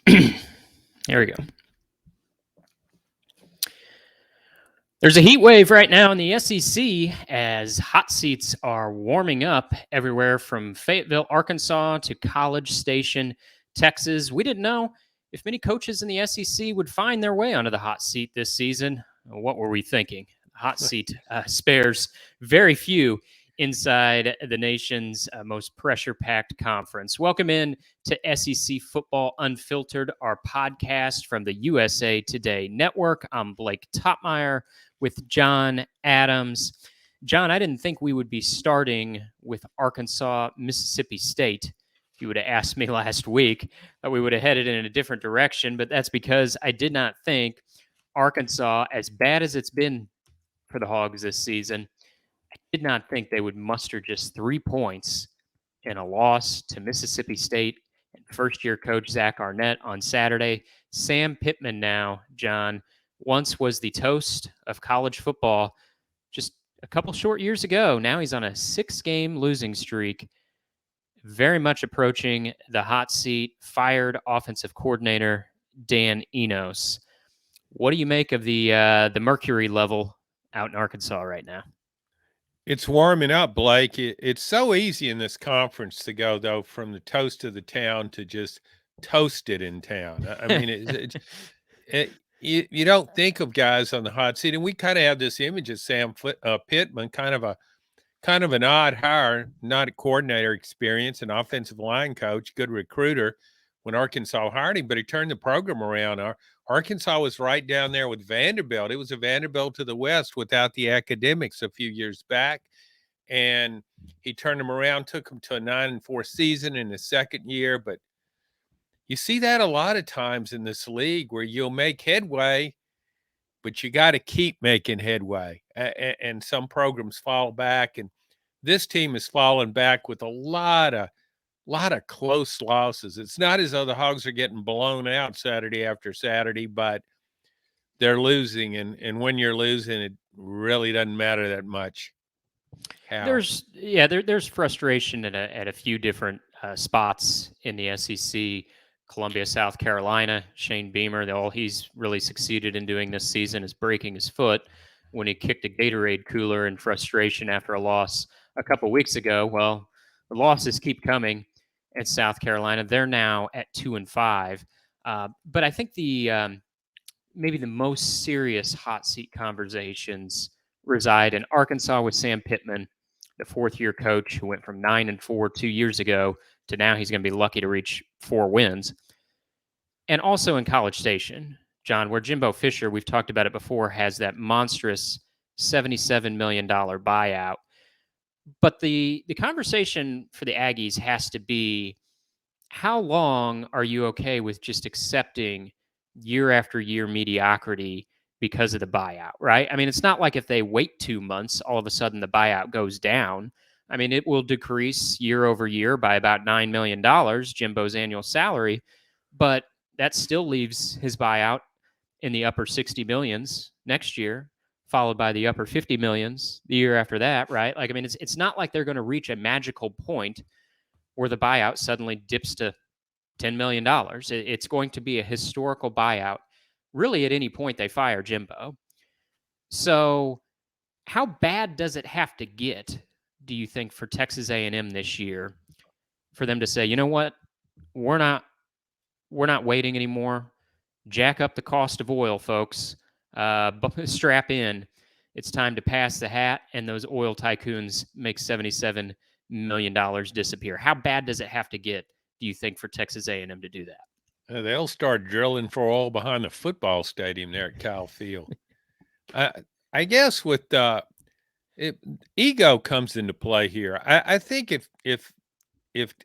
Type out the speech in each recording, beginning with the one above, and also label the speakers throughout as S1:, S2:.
S1: Here we go. There's a heat wave right now in the SEC as hot seats are warming up everywhere from Fayetteville, Arkansas to College Station, Texas. We didn't know if many coaches in the SEC would find their way onto the hot seat this season. What were we thinking? The hot seat spares very few inside the nation's most pressure-packed conference. Welcome in to SEC Football Unfiltered, our podcast from the USA Today Network. I'm Blake Toppmeyer with John Adams. John, I didn't think we would be starting with Arkansas, Mississippi State. If you would have asked me last week, we would have headed in a different direction, but that's because I did not think Arkansas, as bad as it's been for the Hogs this season, I did not think they would muster just 3 points in a loss to Mississippi State and first-year coach Zach Arnett on Saturday. Sam Pittman now, John, once was the toast of college football just a couple short years ago. Now he's on a 6-game losing streak, very much approaching the hot seat, fired offensive coordinator Dan Enos. What do you make of the mercury level out in Arkansas right now?
S2: It's warming up, Blake. It's so easy in this conference to go, though, from the toast of the town to just toast it in town. I mean, you don't think of guys on the hot seat, and we kind of have this image of Sam Pittman, kind of an odd hire, not a coordinator experience, an offensive line coach, good recruiter when Arkansas hired him, but he turned the program around. Arkansas was right down there with Vanderbilt. It was a Vanderbilt to the west without the academics a few years back. And he turned them around, took them to a 9-4 season in the second year. But you see that a lot of times in this league where you'll make headway, but you got to keep making headway. And some programs fall back. And this team has fallen back with a lot of close losses. It's not as though the Hogs are getting blown out Saturday after Saturday, but they're losing. And when you're losing, it really doesn't matter that much. How?
S1: There's frustration at a few different spots in the SEC. Columbia, South Carolina, Shane Beamer, all he's really succeeded in doing this season is breaking his foot when he kicked a Gatorade cooler in frustration after a loss a couple weeks ago. Well, the losses keep coming at South Carolina. They're now at 2-5. But I think the maybe the most serious hot seat conversations reside in Arkansas with Sam Pittman, the fourth-year coach who went from 9-4 2 years ago to now he's going to be lucky to reach 4 wins. And also in College Station, John, where Jimbo Fisher, we've talked about it before, has that monstrous $77 million buyout. But the conversation for the Aggies has to be, how long are you okay with just accepting year after year mediocrity because of the buyout, right? I mean, it's not like if they wait 2 months, all of a sudden the buyout goes down. I mean, it will decrease year over year by about $9 million, Jimbo's annual salary, but that still leaves his buyout in the upper 60 millions next year, followed by the upper 50 millions the year after that, right? Like, I mean, it's not like they're going to reach a magical point where the buyout suddenly dips to $10 million. It's going to be a historical buyout, really, at any point they fire Jimbo. So how bad does it have to get, do you think, for Texas A&M this year for them to say, you know what, we're not waiting anymore. Jack up the cost of oil, folks. Strap in. It's time to pass the hat, and those oil tycoons make $77 million disappear. How bad does it have to get, do you think, for Texas A&M to do that?
S2: They'll start drilling for oil behind the football stadium there at Kyle Field. I guess with ego comes into play here. I think if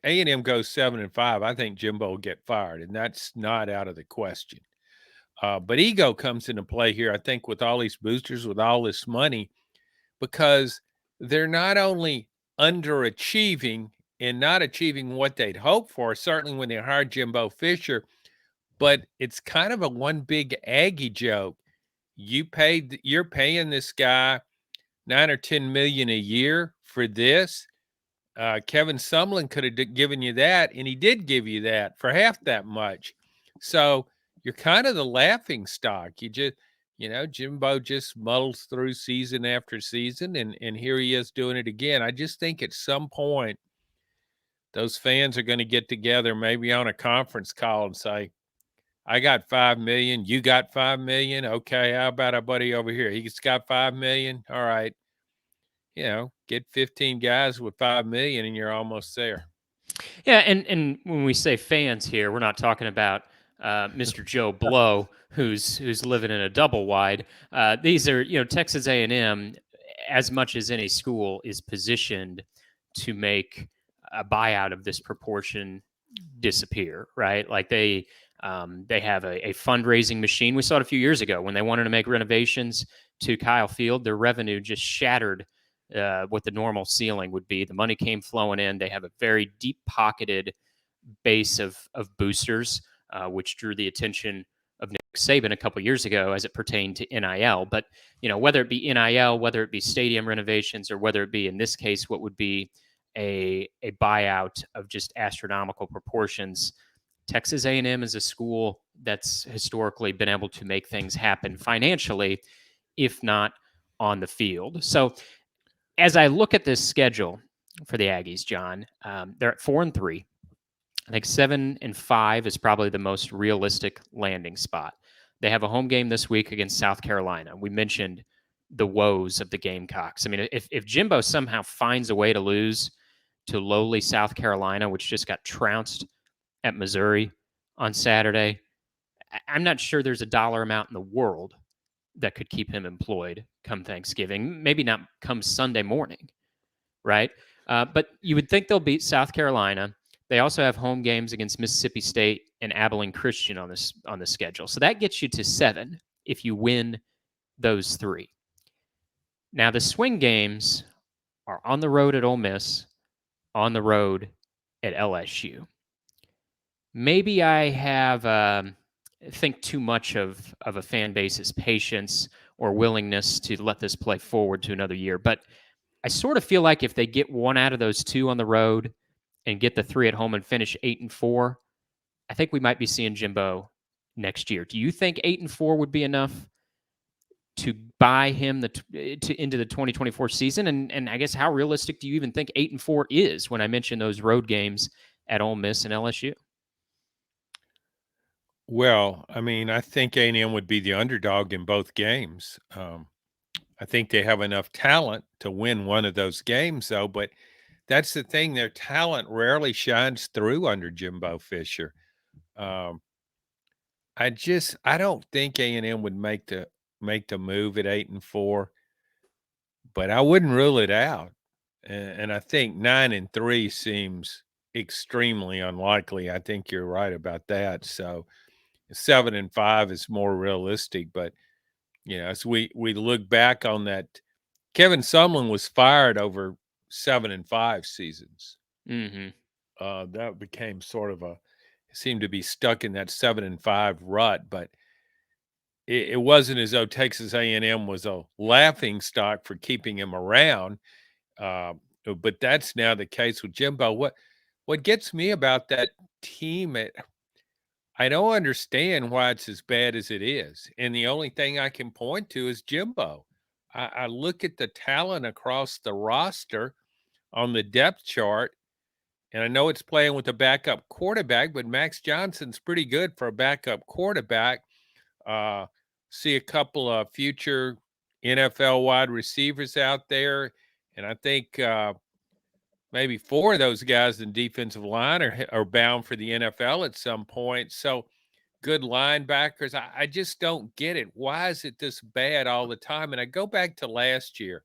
S2: A&M goes 7-5, I think Jimbo will get fired, and that's not out of the question. But ego comes into play here, I think, with all these boosters, with all this money, because they're not only underachieving and not achieving what they'd hoped for, certainly when they hired Jimbo Fisher, but it's kind of a one big Aggie joke. You're paying this guy $9 or $10 million a year for this. Kevin Sumlin could have given you that, and he did give you that for half that much. So you're kind of the laughing stock. Jimbo just muddles through season after season, and here he is doing it again. I just think at some point those fans are going to get together, maybe on a conference call, and say, I got 5 million. You got 5 million. Okay. How about our buddy over here? He's got 5 million. All right. Get 15 guys with 5 million and you're almost there.
S1: Yeah, and when we say fans here, we're not talking about Mr. Joe Blow, who's living in a double wide. These are, Texas A&M, as much as any school, is positioned to make a buyout of this proportion disappear, right? Like they have a fundraising machine. We saw it a few years ago when they wanted to make renovations to Kyle Field. Their revenue just shattered what the normal ceiling would be. The money came flowing in. They have a very deep pocketed base of boosters, which drew the attention of Nick Saban a couple years ago as it pertained to NIL. But whether it be NIL, whether it be stadium renovations, or whether it be in this case what would be a buyout of just astronomical proportions, Texas A&M is a school that's historically been able to make things happen financially, if not on the field. So as I look at this schedule for the Aggies, John, they're at 4-3. I think 7-5 is probably the most realistic landing spot. They have a home game this week against South Carolina. We mentioned the woes of the Gamecocks. I mean, if Jimbo somehow finds a way to lose to lowly South Carolina, which just got trounced at Missouri on Saturday, I'm not sure there's a dollar amount in the world that could keep him employed come Thanksgiving. Maybe not come Sunday morning, right? But you would think they'll beat South Carolina. They also have home games against Mississippi State and Abilene Christian on the schedule. So that gets you to 7 if you win those 3. Now the swing games are on the road at Ole Miss, on the road at LSU. Maybe I have think too much of a fan base's patience or willingness to let this play forward to another year. But I sort of feel like if they get one out of those 2 on the road and get the 3 at home and finish 8-4, I think we might be seeing Jimbo next year. Do you think 8-4 would be enough to buy him into the 2024 season? And I guess how realistic do you even think 8-4 is when I mention those road games at Ole Miss and LSU?
S2: Well, I mean, I think A&M would be the underdog in both games. I think they have enough talent to win one of those games, though. But that's the thing; their talent rarely shines through under Jimbo Fisher. I don't think A&M would make the move at 8-4, but I wouldn't rule it out. And I think 9-3 seems extremely unlikely. I think you're right about that. So 7-5 is more realistic. But as we look back on that, Kevin Sumlin was fired over 7-5 seasons.
S1: Mm-hmm.
S2: That became sort of seemed to be stuck in that 7-5 rut. But it wasn't as though Texas A&M was a laughing stock for keeping him around. But that's now the case with Jimbo. What gets me about that team, I don't understand why it's as bad as it is. And the only thing I can point to is Jimbo. I look at the talent across the roster on the depth chart, and I know it's playing with a backup quarterback, but Max Johnson's pretty good for a backup quarterback. See a couple of future NFL wide receivers out there, and I think maybe 4 of those guys in defensive line are bound for the NFL at some point. So good linebackers. I just don't get it. Why is it this bad all the time? And I go back to last year,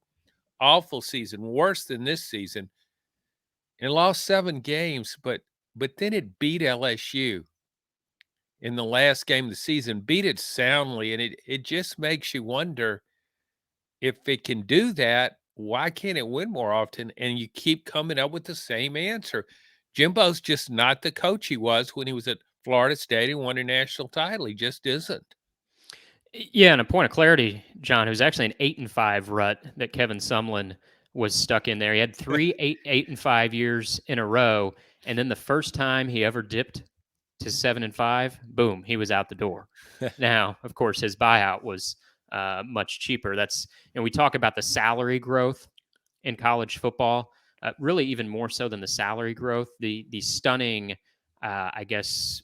S2: awful season, worse than this season, and lost 7 games, but then it beat LSU in the last game of the season, beat it soundly, and it just makes you wonder if it can do that, why can't it win more often? And you keep coming up with the same answer. Jimbo's just not the coach he was when he was at Florida State and won a national title. He just isn't.
S1: Yeah, and a point of clarity, John, it was actually an 8-5 rut that Kevin Sumlin was stuck in there. He had 3 8-5 years in a row, and then the first time he ever dipped to 7-5, boom, he was out the door. Now, of course, his buyout was much cheaper. That's, we talk about the salary growth in college football, really even more so than the salary growth, the stunning, I guess,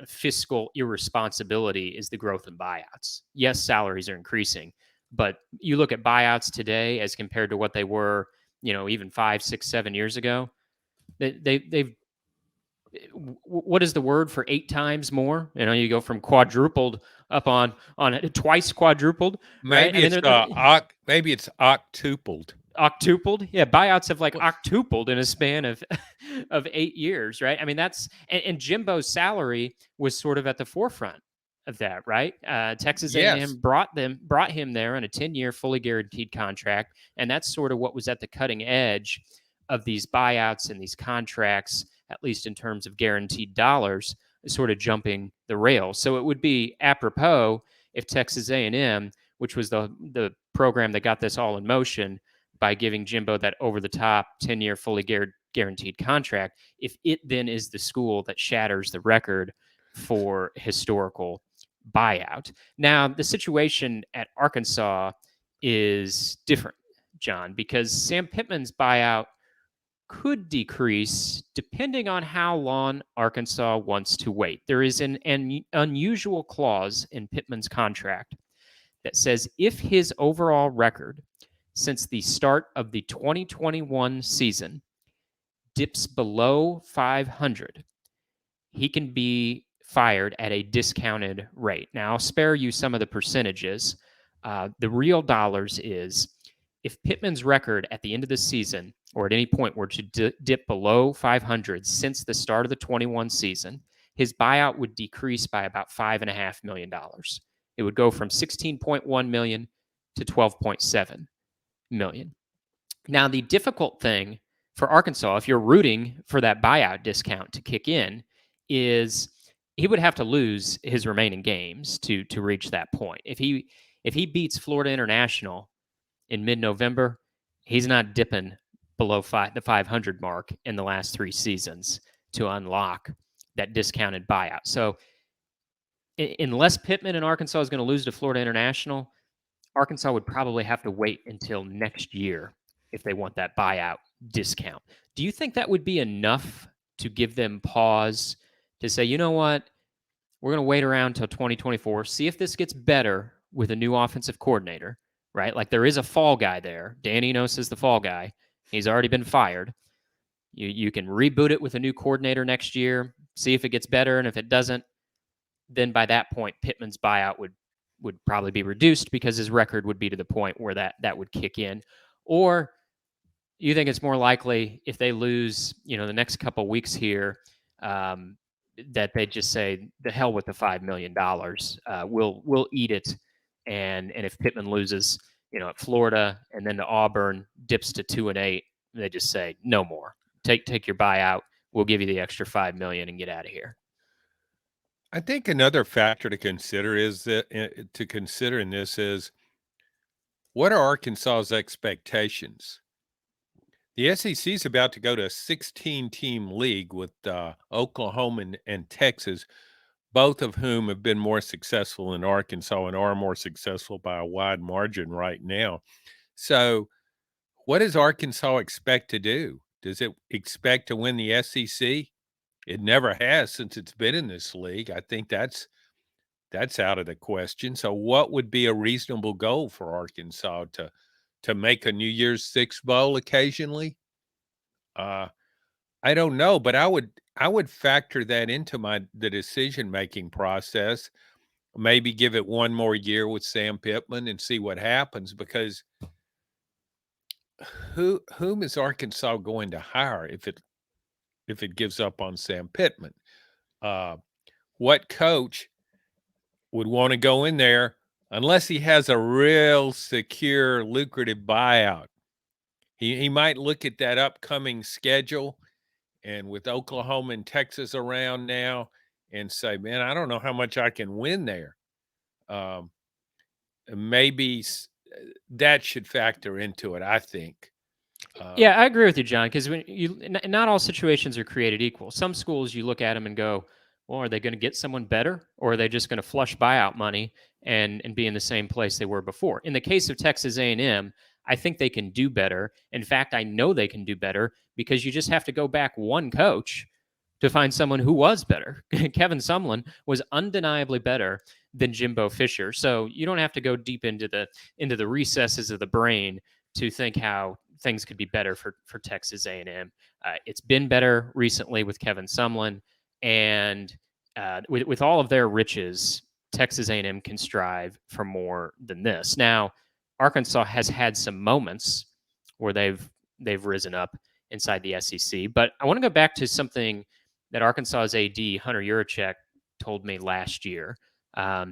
S1: fiscal irresponsibility is the growth in buyouts. Yes, salaries are increasing, but you look at buyouts today as compared to what they were, even 5, 6, 7 years ago. They've what is the word for 8 times more? You go from quadrupled up on twice quadrupled, right? I
S2: Maybe
S1: mean,
S2: it's
S1: they're
S2: maybe it's octupled.
S1: octupled. Yeah, buyouts have like
S2: What?
S1: octupled in a span of of 8 years, right? I mean, that's and Jimbo's salary was sort of at the forefront of that, right? Texas
S2: Yes.
S1: A&M brought him there on a 10-year fully guaranteed contract, and that's sort of what was at the cutting edge of these buyouts and these contracts, at least in terms of guaranteed dollars, sort of jumping the rails. So it would be apropos if Texas A&M, which was the program that got this all in motion, by giving Jimbo that over the top 10-year fully guaranteed contract, if it then is the school that shatters the record for historical buyout. Now, the situation at Arkansas is different, John, because Sam Pittman's buyout could decrease depending on how long Arkansas wants to wait. There is an unusual clause in Pittman's contract that says if his overall record since the start of the 2021 season dips below 500, he can be fired at a discounted rate. Now, I'll spare you some of the percentages. The real dollars is if Pittman's record at the end of the season or at any point were to dip below 500 since the start of the 21 season, his buyout would decrease by about $5.5 million. It would go from 16.1 million to 12.7 million. Now, the difficult thing for Arkansas, if you're rooting for that buyout discount to kick in, is he would have to lose his remaining games to reach that point. If he beats Florida International in mid-November, he's not dipping below the 500 mark in the last 3 seasons to unlock that discounted buyout. So, unless Pittman and Arkansas is going to lose to Florida International, Arkansas would probably have to wait until next year if they want that buyout discount. Do you think that would be enough to give them pause to say, you know what, we're going to wait around until 2024, see if this gets better with a new offensive coordinator, right? Like there is a fall guy there. Dan Enos is the fall guy. He's already been fired. You can reboot it with a new coordinator next year, see if it gets better, and if it doesn't, then by that point, Pittman's buyout would probably be reduced because his record would be to the point where that would kick in. Or you think it's more likely if they lose, the next couple weeks here, that they just say the hell with the $5 million, we'll eat it, and if Pittman loses, at Florida and then to Auburn, dips to 2-8, they just say no more. Take your buyout. We'll give you the extra $5 million and get out of here.
S2: I think another factor to consider in this is what are Arkansas's expectations? The SEC is about to go to a 16-team league with Oklahoma and Texas, both of whom have been more successful than Arkansas and are more successful by a wide margin right now. So, what does Arkansas expect to do? Does it expect to win the SEC? It never has since it's been in this league. I think that's out of the question. So, what would be a reasonable goal for Arkansas to make a New Year's Six bowl occasionally? I don't know, but I would factor that into the decision making process. Maybe give it one more year with Sam Pittman and see what happens, because whom is Arkansas going to hire if it gives up on Sam Pittman? What coach would want to go in there unless he has a real secure, lucrative buyout? He might look at that upcoming schedule, and with Oklahoma and Texas around now, and say, man, I don't know how much I can win there. Maybe that should factor into it, I think.
S1: Yeah, I agree with you, John, because not all situations are created equal. Some schools you look at them and go, Well, are they going to get someone better, or are they just going to flush buyout money and be in the same place they were before? In the case of Texas A&M, I think they can do better. In fact, I know they can do better because you just have to go back one coach to find someone who was better. Kevin Sumlin was undeniably better than Jimbo Fisher. So you don't have to go deep into the recesses of the brain to think how things could be better for Texas A&M. It's been better recently with Kevin Sumlin, and with all of their riches, Texas A&M can strive for more than this. Now, Arkansas has had some moments where they've risen up inside the SEC, but I want to go back to something that Arkansas's AD Hunter Yurachek told me last year. I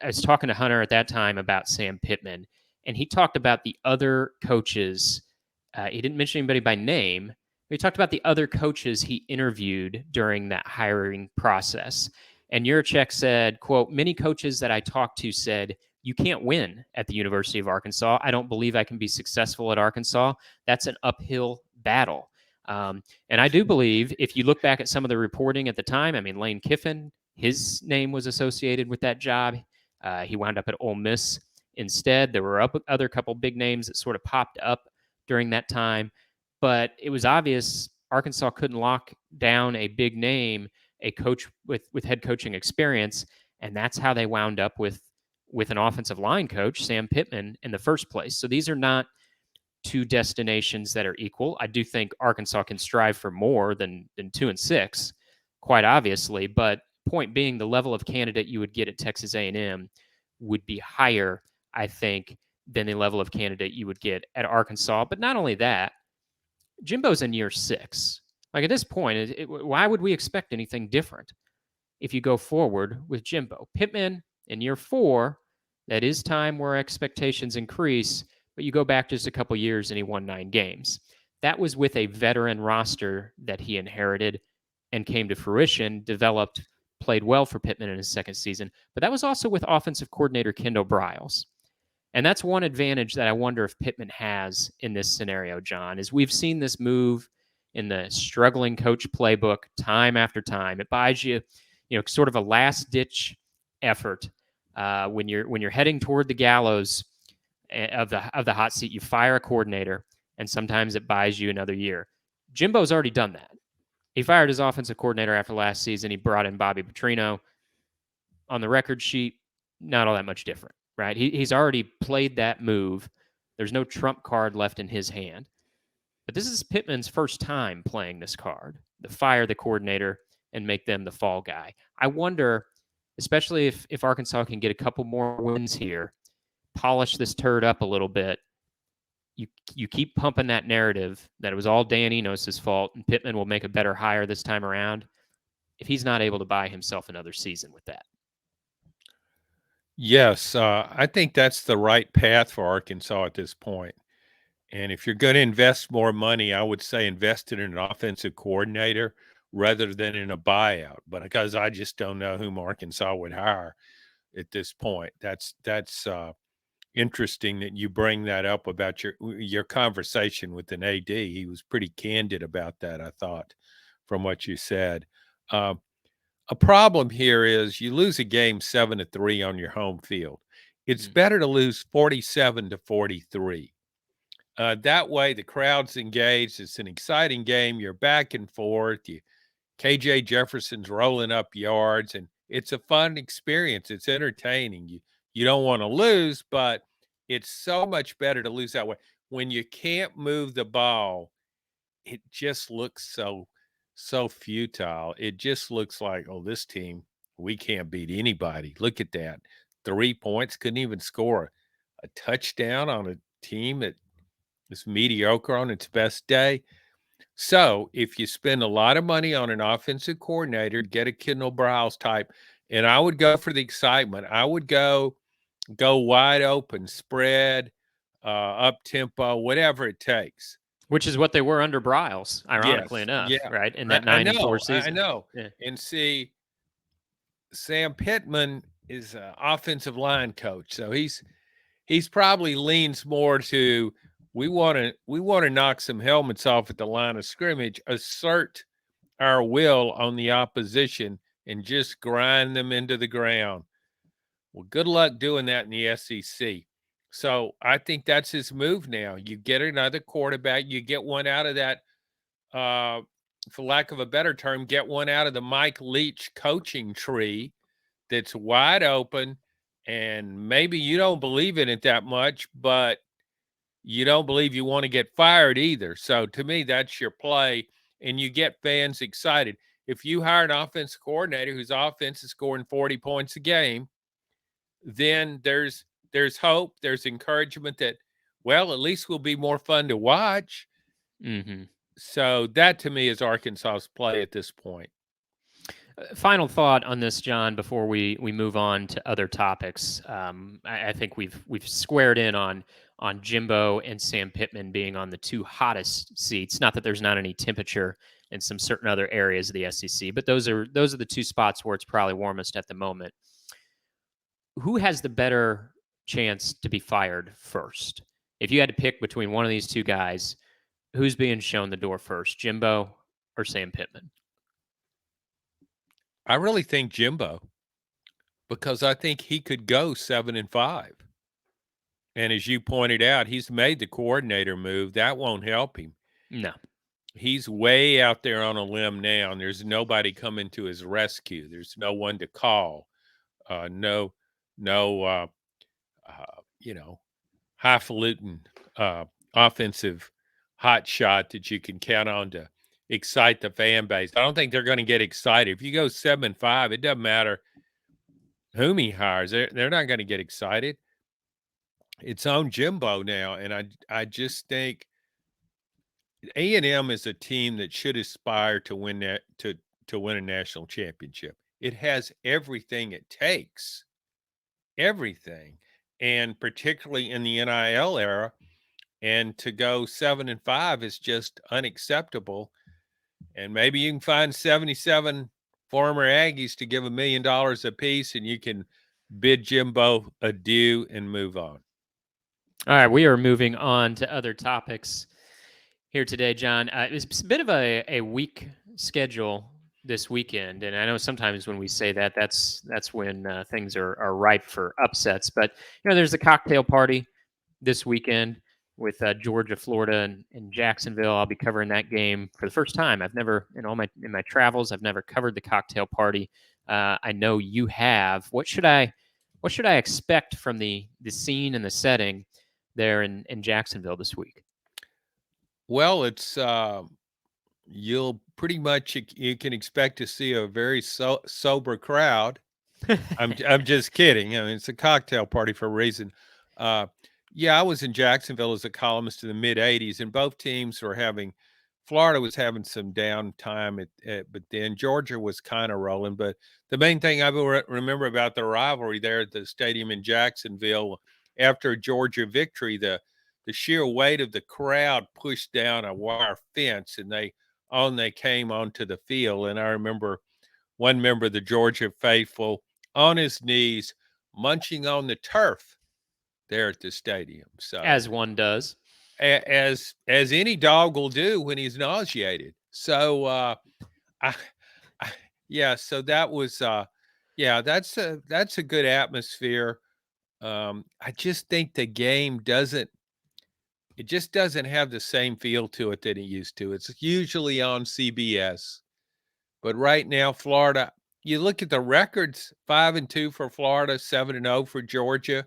S1: was talking to Hunter at that time about Sam Pittman, and he talked about the other coaches. He didn't mention anybody by name. But he talked about the other coaches he interviewed during that hiring process. And Yurachek said, quote, many coaches that I talked to said, you can't win at the University of Arkansas. I don't believe I can be successful at Arkansas. That's an uphill battle. And I do believe if you look back at some of the reporting at the time, I mean, Lane Kiffin, his name was associated with that job. He wound up at Ole Miss instead. There were other couple big names that sort of popped up during that time, but it was obvious Arkansas couldn't lock down a big name, a coach with head coaching experience, and that's how they wound up with an offensive line coach, Sam Pittman, in the first place. So these are not two destinations that are equal. I do think Arkansas can strive for more than 2-6, quite obviously. But point being, the level of candidate you would get at Texas A&M would be higher, I think, than the level of candidate you would get at Arkansas. But not only that, Jimbo's in year 6. Like at this point, why would we expect anything different if you go forward with Jimbo? Pittman in year 4, that is time where expectations increase, but you go back just a couple years and he won 9 games. That was with a veteran roster that he inherited and came to fruition, developed, played well for Pittman in his second season. But that was also with offensive coordinator Kendall Briles. And that's one advantage that I wonder if Pittman has in this scenario, John, is we've seen this move in the struggling coach playbook time after time. It buys you, sort of a last ditch effort when you're heading toward the gallows of the hot seat. You fire a coordinator, and sometimes it buys you another year. Jimbo's already done that. He fired his offensive coordinator after last season. He brought in Bobby Petrino. On the record sheet, not all that much different, right? He's already played that move. There's no trump card left in his hand. But this is Pittman's first time playing this card, to fire the coordinator and make them the fall guy. I wonder, especially if Arkansas can get a couple more wins here, polish this turd up a little bit, you keep pumping that narrative that it was all Dan Enos' fault and Pittman will make a better hire this time around, if he's not able to buy himself another season with that.
S2: Yes, I think that's the right path for Arkansas at this point. And if you're going to invest more money, I would say invest it in an offensive coordinator rather than in a buyout. But because I just don't know whom Arkansas would hire at this point, that's interesting that you bring that up about your conversation with an AD. He was pretty candid about that, I thought, from what you said. A problem here is you lose a game 7-3 on your home field. It's better to lose 47-43. That way, the crowd's engaged. It's an exciting game. You're back and forth. KJ Jefferson's rolling up yards, and it's a fun experience. It's entertaining. You don't want to lose, but it's so much better to lose that way. When you can't move the ball, it just looks so futile. It just looks like, oh, this team, we can't beat anybody. Look at that. 3 points, couldn't even score a touchdown on a team that is mediocre on its best day. So if you spend a lot of money on an offensive coordinator, get a Kendall Briles type, and I would go for the excitement. I would go wide open, spread, up tempo, whatever it takes.
S1: Which is what they were under Briles, ironically enough, right? In that 9-4 season.
S2: I know. Yeah. And see, Sam Pittman is an offensive line coach, so he's probably leans more to we want to knock some helmets off at the line of scrimmage, assert our will on the opposition, and just grind them into the ground. Well, good luck doing that in the SEC. So I think that's his move now. You get another quarterback, you get one out of that, uh, for lack of a better term, get one out of the Mike Leach coaching tree that's wide open. And maybe you don't believe in it that much, but you don't believe you want to get fired either. So to me, that's your play, and you get fans excited. If you hire an offensive coordinator whose offense is scoring 40 points a game, then there's hope, there's encouragement that, well, at least will be more fun to watch.
S1: Mm-hmm.
S2: So that to me is Arkansas's play at this point.
S1: Final thought on this, John, before we move on to other topics. I think we've squared in on Jimbo and Sam Pittman being on the two hottest seats. Not that there's not any temperature in some certain other areas of the SEC, but those are the two spots where it's probably warmest at the moment. Who has the better chance to be fired first? If you had to pick between one of these two guys, who's being shown the door first, Jimbo or Sam Pittman?
S2: I really think Jimbo, because I think he could go 7-5. And as you pointed out, he's made the coordinator move. That won't help him.
S1: No.
S2: He's way out there on a limb now, and there's nobody coming to his rescue. There's no one to call. No, you know, highfalutin offensive hot shot that you can count on to excite the fan base. I don't think they're going to get excited. If you go 7-5, it doesn't matter whom he hires. They're not going to get excited. It's on Jimbo now, and I just think A&M is a team that should aspire to win that to win a national championship. It has everything it takes, everything, and particularly in the NIL era. And to go 7-5 is just unacceptable. And maybe you can find 77 former Aggies to give $1 million apiece, and you can bid Jimbo adieu and move on.
S1: All right, we are moving on to other topics here today, John. It's a bit of a weak schedule this weekend, and I know sometimes when we say that, that's when things are ripe for upsets. But there's a cocktail party this weekend with Georgia, Florida, and Jacksonville. I'll be covering that game for the first time. I've never, in my travels, I've never covered the cocktail party. I know you have. What should I expect from the scene and the setting there in Jacksonville this week?
S2: Well, it's you'll pretty much you can expect to see a very sober crowd. I'm just kidding. I mean, it's a cocktail party for a reason. Yeah, I was in Jacksonville as a columnist in the mid '80s, and both teams were having. Florida was having some downtime, but then Georgia was kind of rolling. But the main thing I remember about the rivalry there at the stadium in Jacksonville after a Georgia victory, the sheer weight of the crowd pushed down a wire fence, and they came onto the field. And I remember one member of the Georgia faithful on his knees munching on the turf there at the stadium. So
S1: as one does,
S2: as any dog will do when he's nauseated. So yeah, so that was yeah, that's a good atmosphere. I just think the game doesn't have the same feel to it that it used to. It's usually on CBS. But right now, Florida, you look at the records, 5-2 for Florida, 7-0 for Georgia.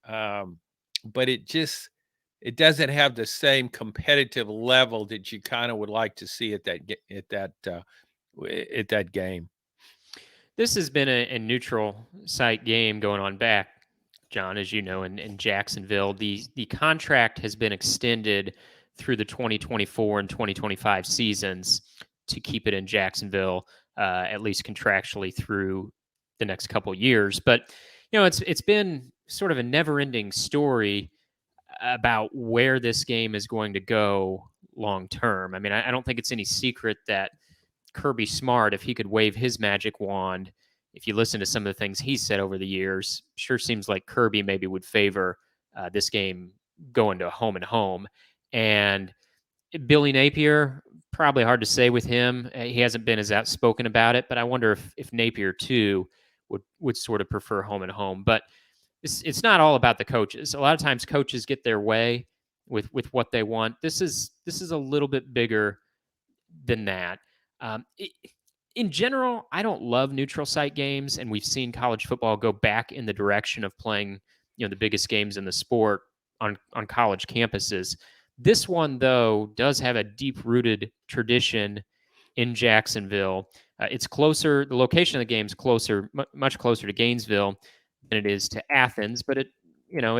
S2: But it doesn't have the same competitive level that you kind of would like to see at that game.
S1: This has been a neutral site game going on back, John, as you know, in Jacksonville. The contract has been extended through the 2024 and 2025 seasons to keep it in Jacksonville, at least contractually through the next couple of years. But it's been sort of a never-ending story about where this game is going to go long term. I mean, I don't think it's any secret that Kirby Smart, if he could wave his magic wand, if you listen to some of the things he said over the years, sure seems like Kirby maybe would favor this game going to home and home. And Billy Napier probably hard to say with him. He hasn't been as outspoken about it, but I wonder if Napier too would sort of prefer home and home. But it's not all about the coaches. A lot of times coaches get their way with what they want. This is a little bit bigger than that. In general, I don't love neutral site games, and we've seen college football go back in the direction of playing, the biggest games in the sport on college campuses. This one, though, does have a deep-rooted tradition in Jacksonville. It's closer. The location of the game is closer, much closer to Gainesville than it is to Athens, but it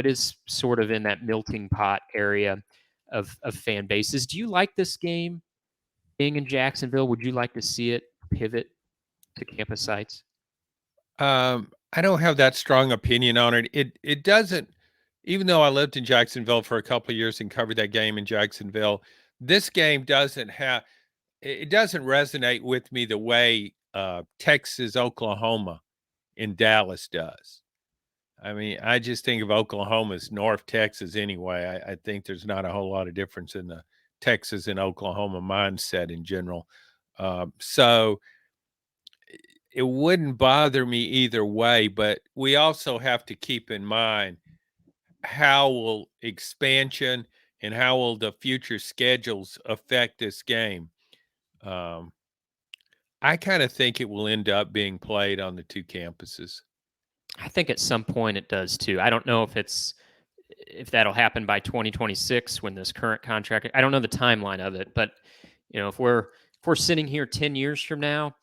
S1: is sort of in that melting pot area of fan bases. Do you like this game being in Jacksonville? Would you like to see it pivot to campus sites?
S2: I don't have that strong opinion on it. It doesn't, even though I lived in Jacksonville for a couple of years and covered that game in Jacksonville, this game doesn't resonate with me the way Texas, Oklahoma in Dallas does. I mean, I just think of Oklahoma as North Texas anyway. I think there's not a whole lot of difference in the Texas and Oklahoma mindset in general. So it wouldn't bother me either way, but we also have to keep in mind how will expansion and how will the future schedules affect this game. Um, I kind of think it will end up being played on the two campuses.
S1: I think at some point it does too. I don't know if that'll happen by 2026 when this current contract. I don't know the timeline of it, but if we're sitting here 10 years from now,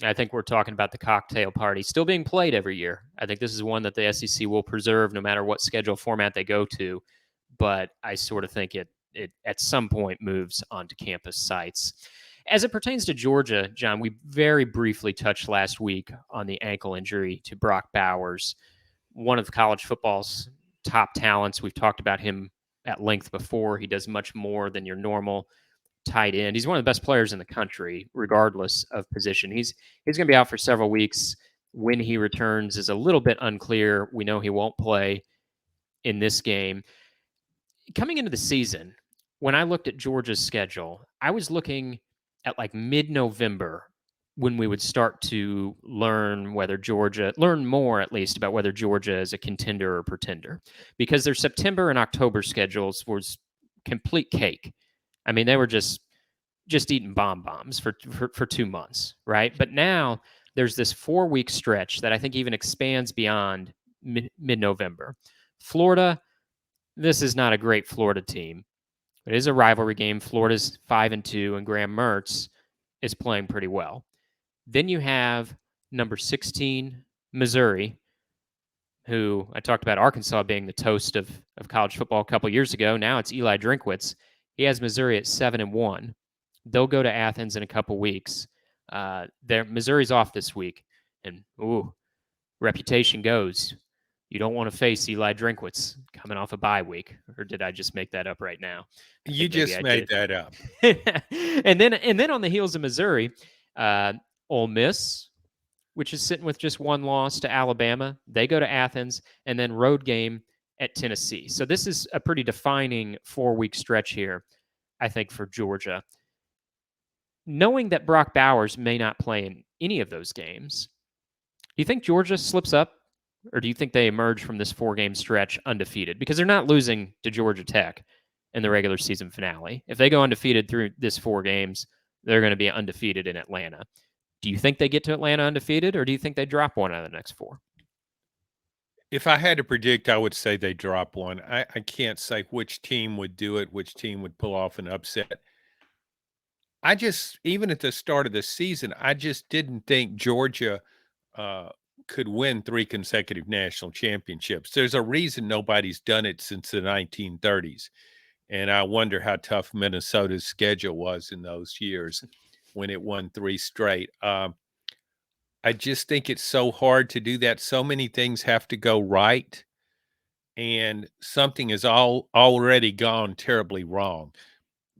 S1: I think we're talking about the cocktail party still being played every year. I think this is one that the SEC will preserve no matter what schedule format they go to. But I sort of think it at some point moves onto campus sites. As it pertains to Georgia, John, we very briefly touched last week on the ankle injury to Brock Bowers, one of college football's top talents. We've talked about him at length before. He does much more than your normal tight end. He's one of the best players in the country, regardless of position. He's going to be out for several weeks. When he returns is a little bit unclear. We know he won't play in this game. Coming into the season, when I looked at Georgia's schedule, I was looking at like mid-November when we would start to learn more at least about whether Georgia is a contender or pretender, because their September and October schedules was complete cake. I mean, they were just eating bombs for 2 months, right? But now there's this 4-week stretch that I think even expands beyond mid-November. Florida, this is not a great Florida team. It is a rivalry game. Florida's 5-2, and Graham Mertz is playing pretty well. Then you have number 16, Missouri, who I talked about Arkansas being the toast of college football a couple years ago. Now it's Eli Drinkwitz. He has Missouri at 7-1. They'll go to Athens in a couple weeks. Missouri's off this week, and reputation goes. You don't want to face Eli Drinkwitz coming off a bye week, or did I just make that up right now?
S2: You just made that up.
S1: and then on the heels of Missouri, Ole Miss, which is sitting with just one loss to Alabama, they go to Athens, and then road game at Tennessee. So this is a pretty defining 4-week stretch here, I think, for Georgia. Knowing that Brock Bowers may not play in any of those games, do you think Georgia slips up, or do you think they emerge from this 4-game stretch undefeated? Because they're not losing to Georgia Tech in the regular season finale. If they go undefeated through this 4 games, they're going to be undefeated in Atlanta. Do you think they get to Atlanta undefeated, or do you think they drop one out of the next 4?
S2: If I had to predict, I would say they drop one. I can't say which team would do it, which team would pull off an upset. Even at the start of the season, I just didn't think Georgia could win 3 consecutive national championships. There's a reason nobody's done it since the 1930s. And I wonder how tough Minnesota's schedule was in those years when it won 3 straight. I just think it's so hard to do that. So many things have to go right, and something has already gone terribly wrong.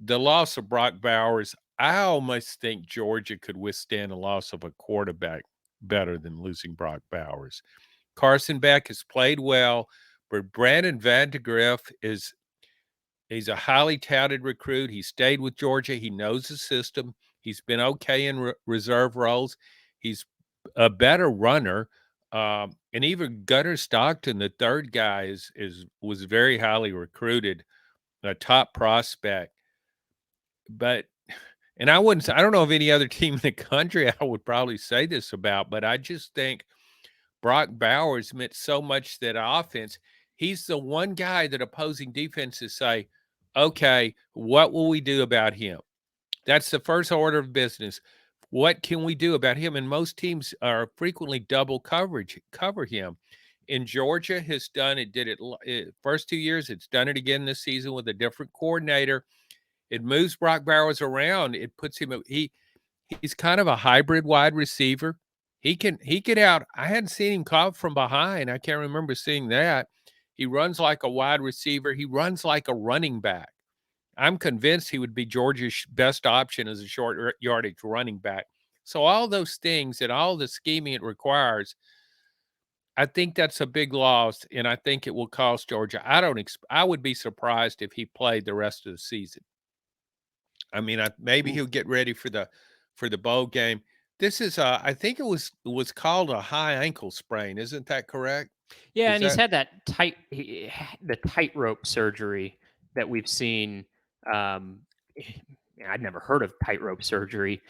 S2: The loss of Brock Bowers, I almost think Georgia could withstand a loss of a quarterback better than losing Brock Bowers. Carson Beck has played well, but Brandon Vandegrift is He's a highly touted recruit. He stayed with Georgia. He knows the system. He's been okay in reserve roles. He's a better runner. And even Gunnar Stockton, the third guy, was very highly recruited, a top prospect. But and I don't know of any other team in the country I would probably say this about, but I just think Brock Bowers meant so much that offense. He's the one guy that opposing defenses say, okay, what will we do about him? That's the first order of business. What can we do about him? And most teams are frequently cover him. In Georgia has done it, did it first 2 years. It's done it again this season with a different coordinator. It moves Brock Bowers around. It puts him, he's kind of a hybrid wide receiver. He get out. I hadn't seen him caught from behind. I can't remember seeing that. He runs like a wide receiver. He runs like a running back. I'm convinced he would be Georgia's best option as a short yardage running back. So all those things and all the scheming it requires, I think that's a big loss, and I think it will cost Georgia. I would be surprised if he played the rest of the season. I mean, maybe he'll get ready for the bowl game. This is, I think it was called a high ankle sprain. Isn't that correct?
S1: Yeah,
S2: Is
S1: and he's
S2: that
S1: had the tightrope surgery that we've seen. Um, I'd never heard of tightrope surgery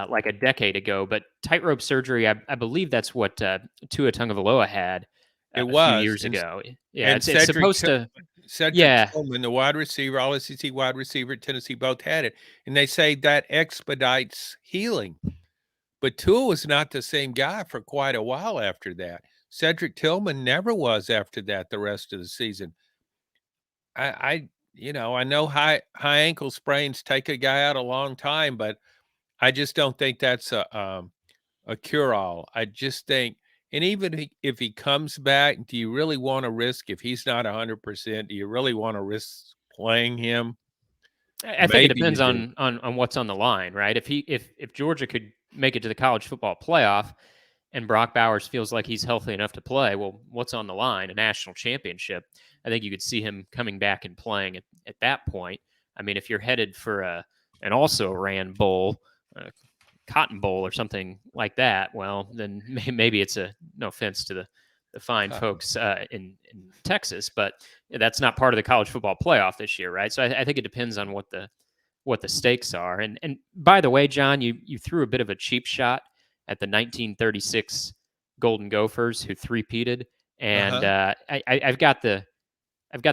S1: like a decade ago, but tightrope surgery, I believe that's what Tua Tagovailoa had
S2: it
S1: a few
S2: was
S1: years ago. Yeah,
S2: and
S1: it's supposed to.
S2: Cedric
S1: Yeah,
S2: Tillman, the wide receiver, all SEC wide receiver at Tennessee, both had it, and they say that expedites healing. But Tua was not the same guy for quite a while after that. Cedric Tillman never was after that the rest of the season. I know high ankle sprains take a guy out a long time, but I just don't think that's a cure all. I just think, and even if he comes back, do you really want to risk if he's not 100%? Do you really want to risk playing him?
S1: I think it
S2: Maybe you
S1: depends
S2: do.
S1: on what's on the line, right? If Georgia could make it to the college football playoff, and Brock Bowers feels like he's healthy enough to play, well, what's on the line? A national championship. I think you could see him coming back and playing at that point. I mean, if you're headed for an also ran bowl, a Cotton Bowl or something like that, well, then maybe it's no offense to the fine
S2: Cotton.
S1: folks in Texas, but that's not part of the college football playoff this year, right? So I think it depends on what the stakes are. And by the way, John, you threw a bit of a cheap shot at the 1936 Golden Gophers who three-peated, and
S2: Uh-huh.
S1: I've got the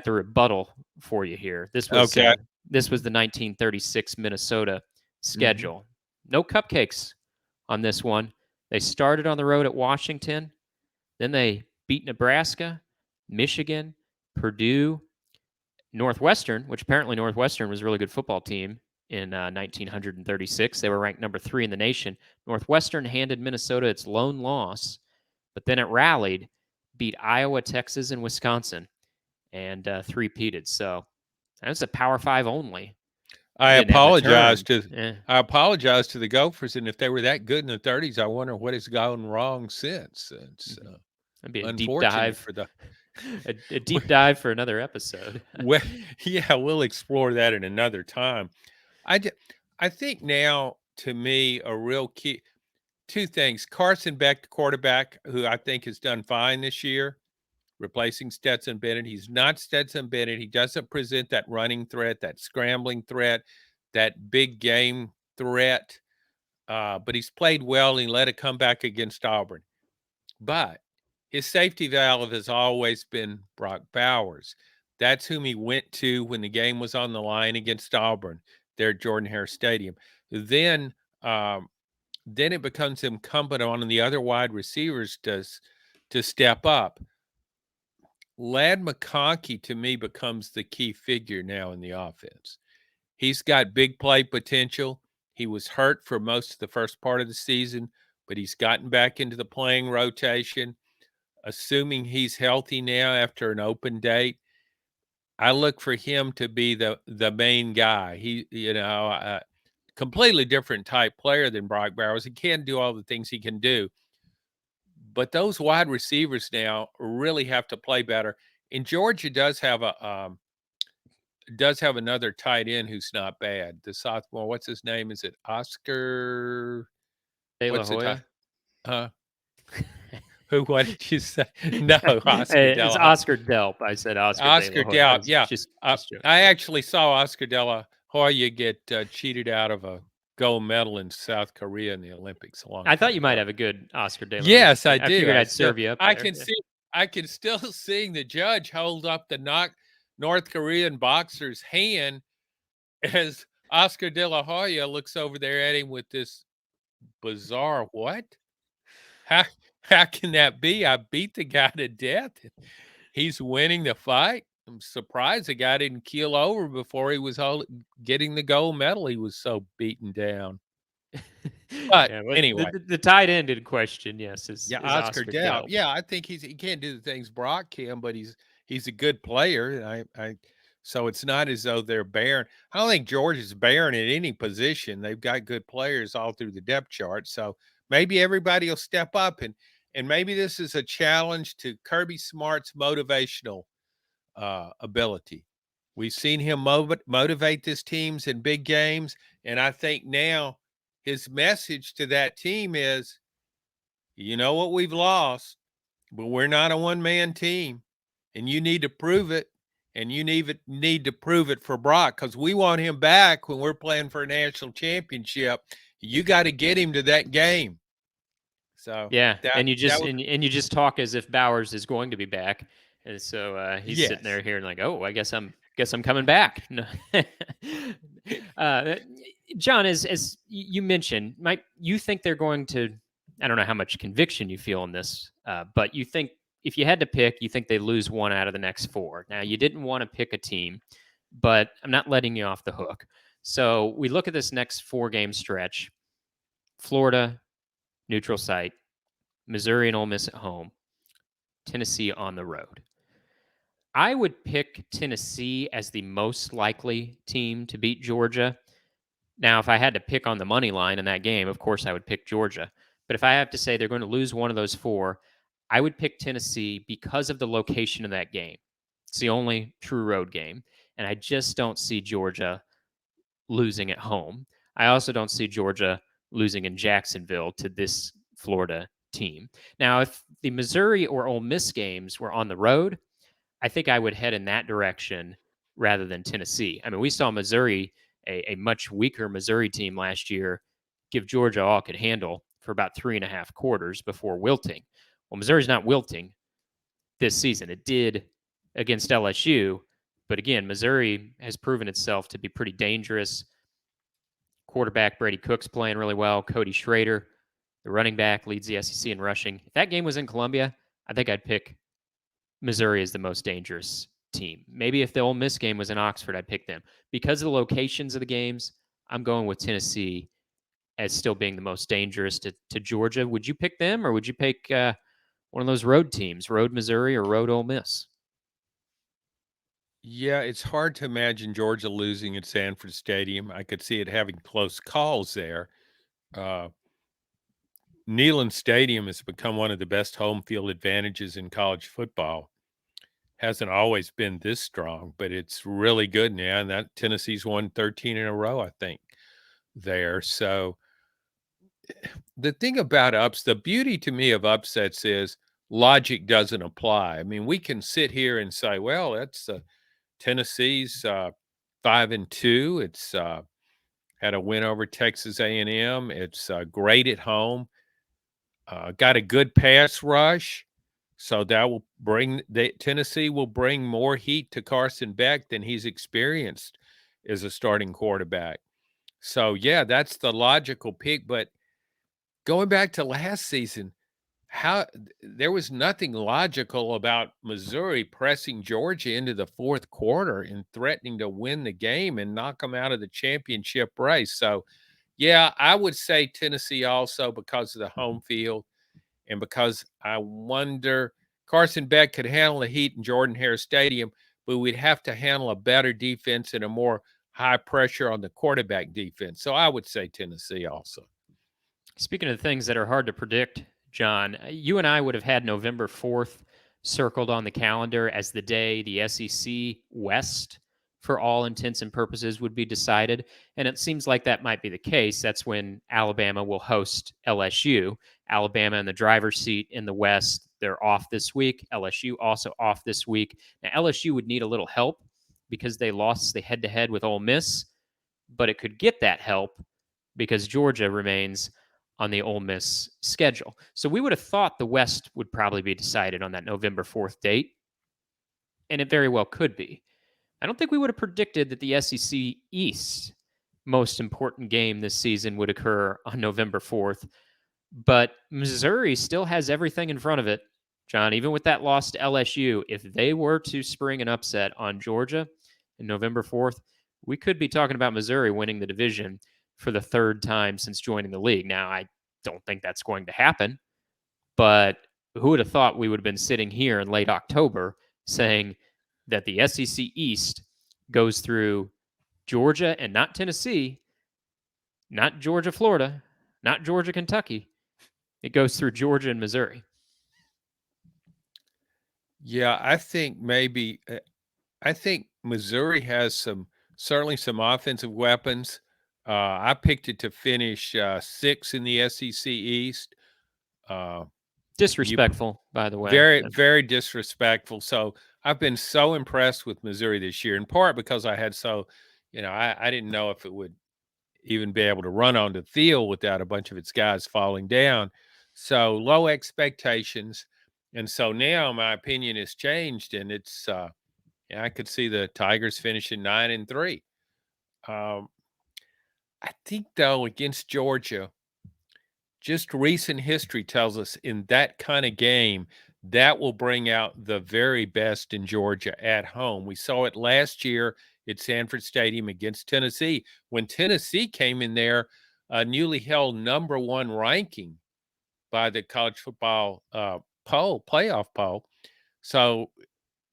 S1: rebuttal for you here.
S2: Okay.
S1: This was the 1936 Minnesota
S2: Mhm.
S1: schedule. No cupcakes on this one. They started on the road at Washington, then they beat Nebraska, Michigan, Purdue, Northwestern, which apparently Northwestern was a really good football team in 1936. They were ranked number 3 in the nation. Northwestern handed Minnesota its lone loss, but then it rallied, beat Iowa, Texas, and Wisconsin, and three-peated. So that's a Power Five only.
S2: I
S1: Didn't have the
S2: apologize
S1: turn.
S2: to
S1: Eh,
S2: I apologize to the Gophers, and if they were that good in the 30s, I wonder what has gone wrong since. It's
S1: mhm. That'd be a deep
S2: unfortunate
S1: dive,
S2: for the
S1: a deep dive for another episode.
S2: well, yeah, we'll explore that in another time. I d- I think now, to me, a real key two things. Carson Beck, the quarterback, who I think has done fine this year, replacing Stetson Bennett. He's not Stetson Bennett. He doesn't present that running threat, that scrambling threat, that big game threat. But he's played well and he let it come back against Auburn. But his safety valve has always been Brock Bowers. That's whom he went to when the game was on the line against Auburn there at Jordan Hare Stadium. Then, um, then it becomes incumbent on the other wide receivers to step up. Lad McConkey to me becomes the key figure now in the offense. He's got big play potential. He was hurt for most of the first part of the season, but he's gotten back into the playing rotation. Assuming he's healthy now after an open date, I look for him to be the main guy. Completely different type player than Brock Bowers. He can do all the things he can do, but those wide receivers now really have to play better. And Georgia does have does have another tight end who's not bad. The sophomore, what's his name? Is it Oscar?
S1: De La
S2: What's the tight?
S1: Hoya.
S2: Uh, who? What did you say? No, Oscar
S1: It's
S2: Della.
S1: Oscar Delp. I said Oscar De La
S2: Oscar
S1: Hoya. I
S2: Delp.
S1: was
S2: Yeah,
S1: just joking.
S2: I
S1: Yeah.
S2: actually saw Oscar Della Hoya get cheated out of a gold medal in South Korea in the Olympics a long
S1: I thought
S2: time
S1: you might
S2: ago.
S1: have a good Oscar De La Hoya
S2: Yes, I
S1: thing. I
S2: do.
S1: figured I'd serve you up
S2: I
S1: there.
S2: can see. I can still seeing the judge hold up the North Korean boxer's hand as Oscar De La Hoya looks over there at him with this bizarre what? How how can that be? I beat the guy to death. He's winning the fight. I'm surprised the guy didn't keel over before he was getting the gold medal. He was so beaten down. But
S1: Yeah, but
S2: anyway,
S1: the tight end in question, yes,
S2: yeah,
S1: is
S2: Oscar
S1: Oscar
S2: Delp.
S1: Delp.
S2: Yeah, I think he can't do the things Brock can, but he's a good player. I so it's not as though they're barren. I don't think Georgia's barren at any position. They've got good players all through the depth chart. So maybe everybody will step up and maybe this is a challenge to Kirby Smart's motivational ability. We've seen him motivate his teams in big games, and I think now his message to that team is, you know what, we've lost, but we're not a one-man team, and you need to prove it, and you need to prove it for Brock because we want him back when we're playing for a national championship. You got to get him to that game. So
S1: Yeah, and you
S2: that
S1: just
S2: was
S1: and you just talk as if Bowers is going to be back, and so he's sitting
S2: yes.
S1: there hearing like, oh, I guess I'm coming back. No. uh, John, as you mentioned, you think they're going to? I don't know how much conviction you feel in this, but you think if you had to pick, you think they lose one out of the next four. Now, you didn't want to pick a team, but I'm not letting you off the hook. So we look at this next 4 game stretch: Florida, neutral site; Missouri and Ole Miss at home; Tennessee on the road. I would pick Tennessee as the most likely team to beat Georgia. Now, if I had to pick on the money line in that game, of course I would pick Georgia. But if I have to say they're going to lose one of those 4, I would pick Tennessee because of the location of that game. It's the only true road game. And I just don't see Georgia losing at home. I also don't see Georgia losing in Jacksonville to this Florida team. Now, if the Missouri or Ole Miss games were on the road, I think I would head in that direction rather than Tennessee. I mean, we saw Missouri, a much weaker Missouri team last year, give Georgia all it could handle for about 3.5 quarters before wilting. Well, Missouri's not wilting this season. It did against LSU, but again, Missouri has proven itself to be pretty dangerous. Quarterback Brady Cook's playing really well. Cody Schrader, the running back, leads the SEC in rushing. If that game was in Columbia, I think I'd pick Missouri as the most dangerous team. Maybe if the Ole Miss game was in Oxford, I'd pick them. Because of the locations of the games, I'm going with Tennessee as still being the most dangerous to Georgia. Would you pick them, or would you pick one of those road teams, road Missouri or road Ole Miss?
S2: Yeah, it's hard to imagine Georgia losing at Sanford Stadium. I could see it having close calls there. Uh, Neyland Stadium has become one of the best home field advantages in college football. Hasn't always been this strong, but it's really good now. And that Tennessee's won 13 in a row, I think, there. So the thing about the beauty to me of upsets is logic doesn't apply. I mean, we can sit here and say, well, that's Tennessee's 5-2. It's had a win over Texas A&M. It's great at home. Got a good pass rush, so that will Tennessee will bring more heat to Carson Beck than he's experienced as a starting quarterback. So yeah, that's the logical pick. But going back to last season, how there was nothing logical about Missouri pressing Georgia into the fourth quarter and threatening to win the game and knock them out of the championship race. So, yeah, I would say Tennessee also because of the home field and because I wonder Carson Beck could handle the heat in Jordan Hare Stadium, but we'd have to handle a better defense and a more high pressure on the quarterback defense. So I would say Tennessee also.
S1: Speaking of things that are hard to predict, John, you and I would have had November 4th circled on the calendar as the day the SEC West for all intents and purposes, would be decided. And it seems like that might be the case. That's when Alabama will host LSU. Alabama in the driver's seat in the West. They're off this week. LSU also off this week. Now, LSU would need a little help because they lost the head to head with Ole Miss, but it could get that help because Georgia remains on the Ole Miss schedule. So we would have thought the West would probably be decided on that November 4th date, and it very well could be. I don't think we would have predicted that the SEC East most important game this season would occur on November 4th, but Missouri still has everything in front of it, John. Even with that loss to LSU, if they were to spring an upset on Georgia on November 4th, we could be talking about Missouri winning the division for the third time since joining the league. Now, I don't think that's going to happen, but who would have thought we would have been sitting here in late October saying that the SEC East goes through Georgia and not Tennessee, not Georgia, Florida, not Georgia, Kentucky. It goes through Georgia and Missouri.
S2: Yeah, I think Missouri has certainly some offensive weapons. I picked it to finish 6th in the SEC East.
S1: Disrespectful, by the way.
S2: Very, very disrespectful. So I've been so impressed with Missouri this year, in part because I didn't know if it would even be able to run on the field without a bunch of its guys falling down. So low expectations. And so now my opinion has changed, and it's I could see the Tigers finishing 9-3. I think though against Georgia, just recent history tells us in that kind of game, that will bring out the very best in Georgia at home. We saw it last year at Sanford Stadium against Tennessee when Tennessee came in there, newly held number 1 ranking by the college football playoff poll. So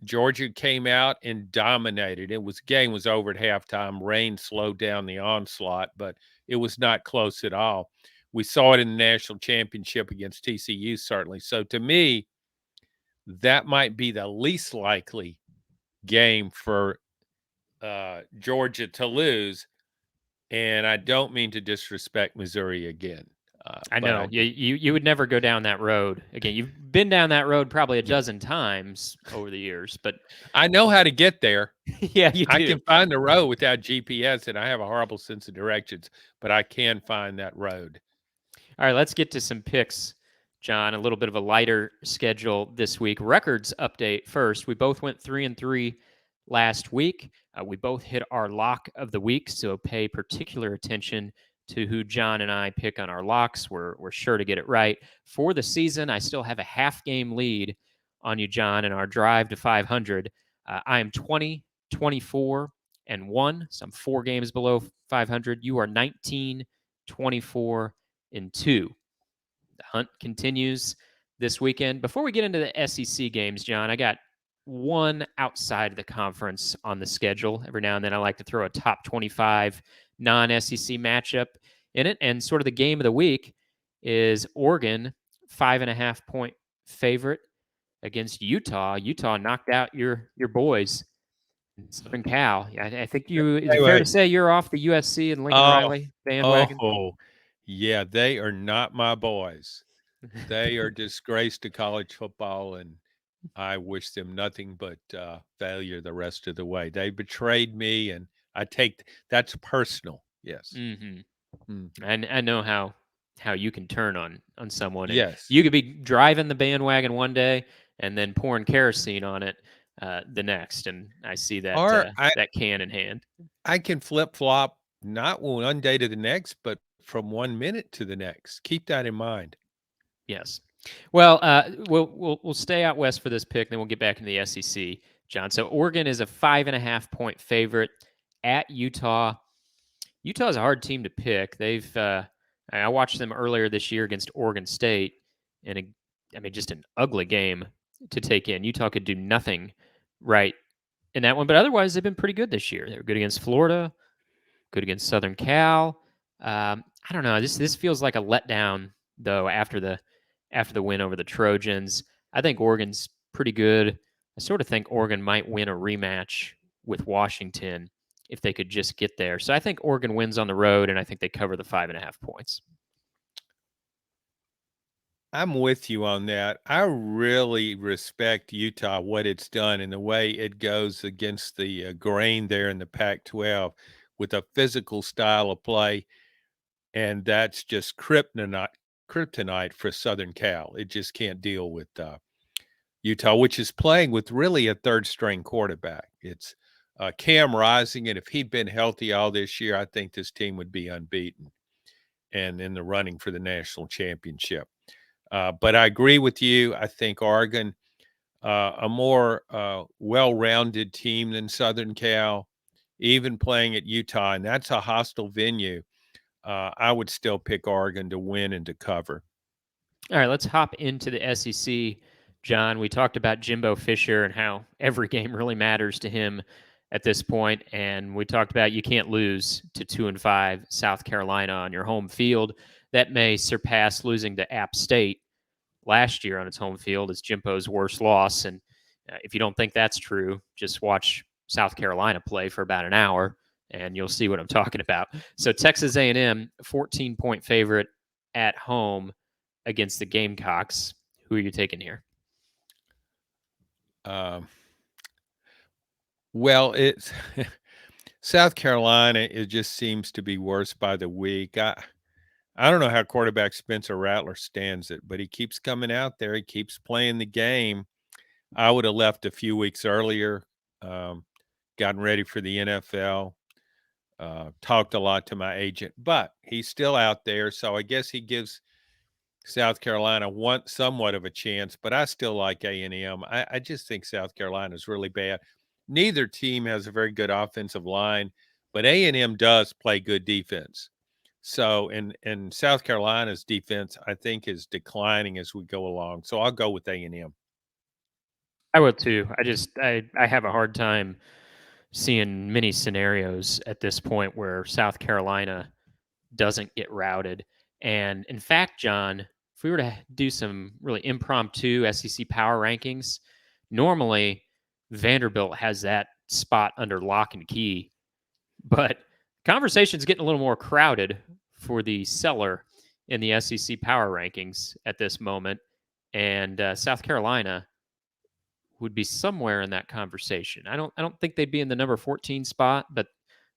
S2: Georgia came out and dominated. Game was over at halftime. Rain slowed down the onslaught, but it was not close at all. We saw it in the national championship against TCU, certainly. So to me, that might be the least likely game for Georgia to lose. And I don't mean to disrespect Missouri again.
S1: I know. You would never go down that road again. You've been down that road probably a dozen times over the years, but
S2: I know how to get there.
S1: Yeah, you do.
S2: I can find the road without GPS, and I have a horrible sense of directions, but I can find that road.
S1: All right, let's get to some picks, John. A little bit of a lighter schedule this week. Records update first. We both went 3-3 last week. We both hit our lock of the week, so pay particular attention to who John and I pick on our locks. We're sure to get it right. For the season, I still have a half-game lead on you, John, in our drive to 500. I am 20, 24, and 1, so I'm 4 games below 500. You are 19, 24, and 2. The hunt continues this weekend. Before we get into the SEC games, John, I got one outside of the conference on the schedule. Every now and then I like to throw a top 25 non-SEC matchup in it. And sort of the game of the week is Oregon, 5.5-point favorite against Utah. Utah knocked out your boys, Southern Cal. I think is it fair to say you're off the USC and Lincoln Riley bandwagon?
S2: Oh, yeah, they are not my boys. They are disgrace to college football, and I wish them nothing but failure the rest of the way. They betrayed me, and that's personal. Yes.
S1: Mm-hmm. I know how you can turn on someone.
S2: Yes.
S1: You could be driving the bandwagon one day and then pouring kerosene on it the next, and I see that that can in hand.
S2: I can flip-flop not one day to the next, but from 1 minute to the next. Keep that in mind.
S1: Yes. Well, we'll stay out west for this pick, then we'll get back into the SEC, John. So Oregon is a 5.5-point favorite at Utah. Utah's a hard team to pick. I watched them earlier this year against Oregon State, and just an ugly game to take in. Utah could do nothing right in that one, but otherwise they've been pretty good this year. They were good against Florida, good against Southern Cal. I don't know. This feels like a letdown though after the win over the Trojans. I think Oregon's pretty good. I sort of think Oregon might win a rematch with Washington if they could just get there. So I think Oregon wins on the road, and I think they cover the 5.5 points.
S2: I'm with you on that. I really respect Utah, what it's done, and the way it goes against the grain there in the Pac-12 with a physical style of play, and that's just kryptonite for Southern Cal. It just can't deal with Utah, which is playing with really a third-string quarterback. It's Cam Rising, and if he'd been healthy all this year, I think this team would be unbeaten and in the running for the national championship. But I agree with you. I think Oregon, a more well-rounded team than Southern Cal, even playing at Utah, and that's a hostile venue. I would still pick Oregon to win and to cover.
S1: All right, let's hop into the SEC. John, we talked about Jimbo Fisher and how every game really matters to him at this point, and we talked about you can't lose to 2-5 South Carolina on your home field. That may surpass losing to App State last year on its home field as Jimbo's worst loss. And if you don't think that's true, just watch South Carolina play for about an hour, and you'll see what I'm talking about. So Texas A&M, 14-point favorite at home against the Gamecocks. Who are you taking here?
S2: Well, it's South Carolina. It just seems to be worse by the week. I don't know how quarterback Spencer Rattler stands it, but he keeps coming out there. He keeps playing the game. I would have left a few weeks earlier, gotten ready for the NFL, talked a lot to my agent, but he's still out there. So I guess he gives South Carolina somewhat of a chance, but I still like A&M. I just think South Carolina is really bad. Neither team has a very good offensive line, but A&M does play good defense. So, and South Carolina's defense, I think, is declining as we go along. So I'll go with A&M.
S1: I will too. I have a hard time seeing many scenarios at this point where South Carolina doesn't get routed. And in fact, John, if we were to do some really impromptu SEC power rankings, normally Vanderbilt has that spot under lock and key. But conversation's getting a little more crowded for the seller in the SEC power rankings at this moment. And South Carolina would be somewhere in that conversation. I don't think they'd be in the number 14 spot, but